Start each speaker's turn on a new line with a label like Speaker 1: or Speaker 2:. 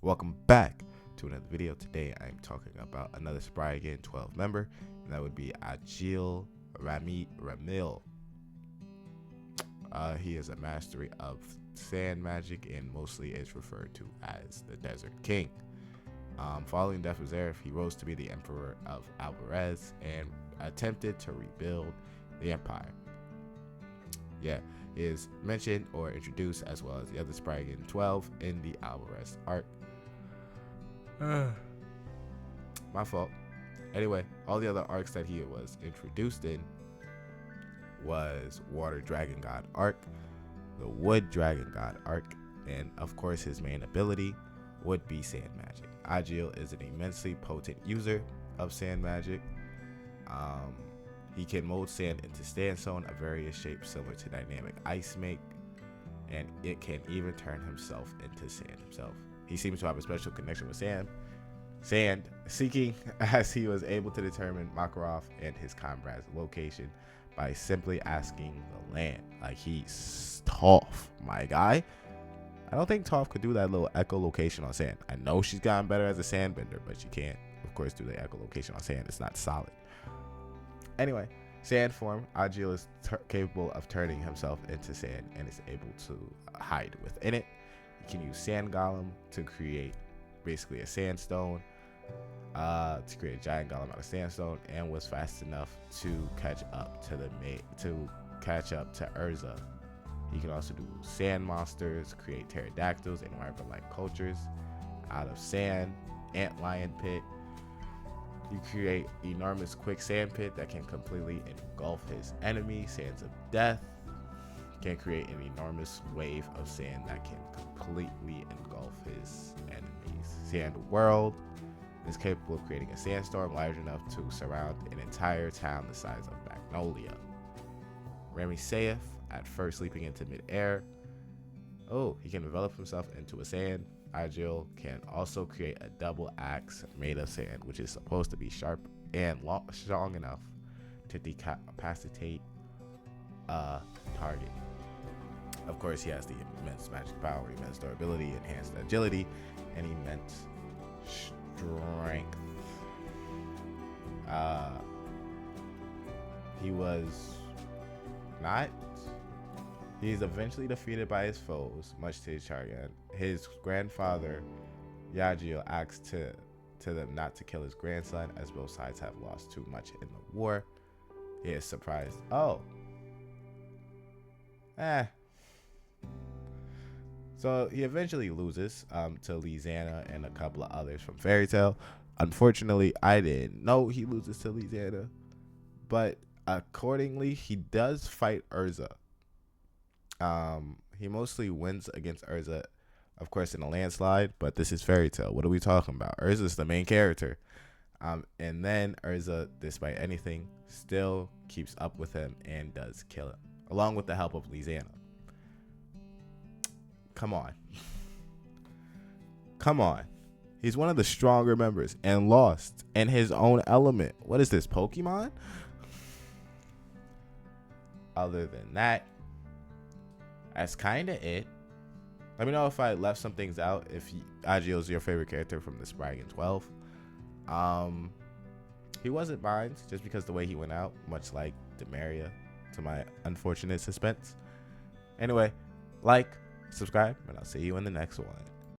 Speaker 1: Welcome back to another video. Today I'm talking about another Spriggan 12 member, and that would be Ajeel Ramil. He is a mastery of sand magic and mostly is referred to as the Desert King. Following the death of Zareth, he rose to be the Emperor of Alvarez and attempted to rebuild the empire. Yeah, he is mentioned or introduced as well as the other Spriggan 12 in the Alvarez arc. My fault. Anyway, all the other arcs that he was introduced in was Water Dragon God arc, the Wood Dragon God arc, and of course his main ability would be sand magic. Ajeel is an immensely potent user of sand magic. He can mold sand into sandstone of various shapes similar to dynamic ice make, and it can even turn himself into sand himself. He seems to have a special connection with sand seeking, as he was able to determine Makarov and his comrade's location by simply asking the land. Like, he's Toph, my guy. I don't think Toph could do that little echolocation on sand. I know she's gotten better as a sandbender, but she can't, of course, do the echolocation on sand. It's not solid. Anyway, sand form, Ajeel is capable of turning himself into sand and is able to hide within it. He can use sand golem to create basically a sandstone, to create a giant golem out of sandstone, and was fast enough to catch up to Urza. He can also do sand monsters, create pterodactyls and wyvern-like cultures out of sand, ant lion pit. You create enormous quick sand pit that can completely engulf his enemy. Sands of death can create an enormous wave of sand that can completely engulf his enemies. Sand world is capable of creating a sandstorm large enough to surround an entire town the size of Magnolia. Rami saith, at first leaping into midair. Oh, he can develop himself into a sand. Ajeel can also create a double axe made of sand, which is supposed to be sharp and strong enough to decapacitate a target. Of course, he has the immense magic power, immense durability, enhanced agility, and immense strength. He's eventually defeated by his foes, much to his chagrin. His grandfather, Ajeel, asks to them not to kill his grandson, as both sides have lost too much in the war. He is surprised. So he eventually loses to Lizana and a couple of others from Fairy Tail. Unfortunately, I didn't know he loses to Lizana, but accordingly, he does fight Urza. He mostly wins against Urza, of course, in a landslide, but this is Fairy Tail. What are we talking about? Urza's the main character. And then Urza, despite anything, still keeps up with him and does kill him, along with the help of Lizana. Come on. Come on. He's one of the stronger members and lost in his own element. What is this, Pokemon? Other than that, that's kind of it. Let me know if I left some things out. If Ajeel is your favorite character from the Spriggan 12. He wasn't mine just because the way he went out, much like Demaria, to my unfortunate suspense. Anyway, like, subscribe, and I'll see you in the next one.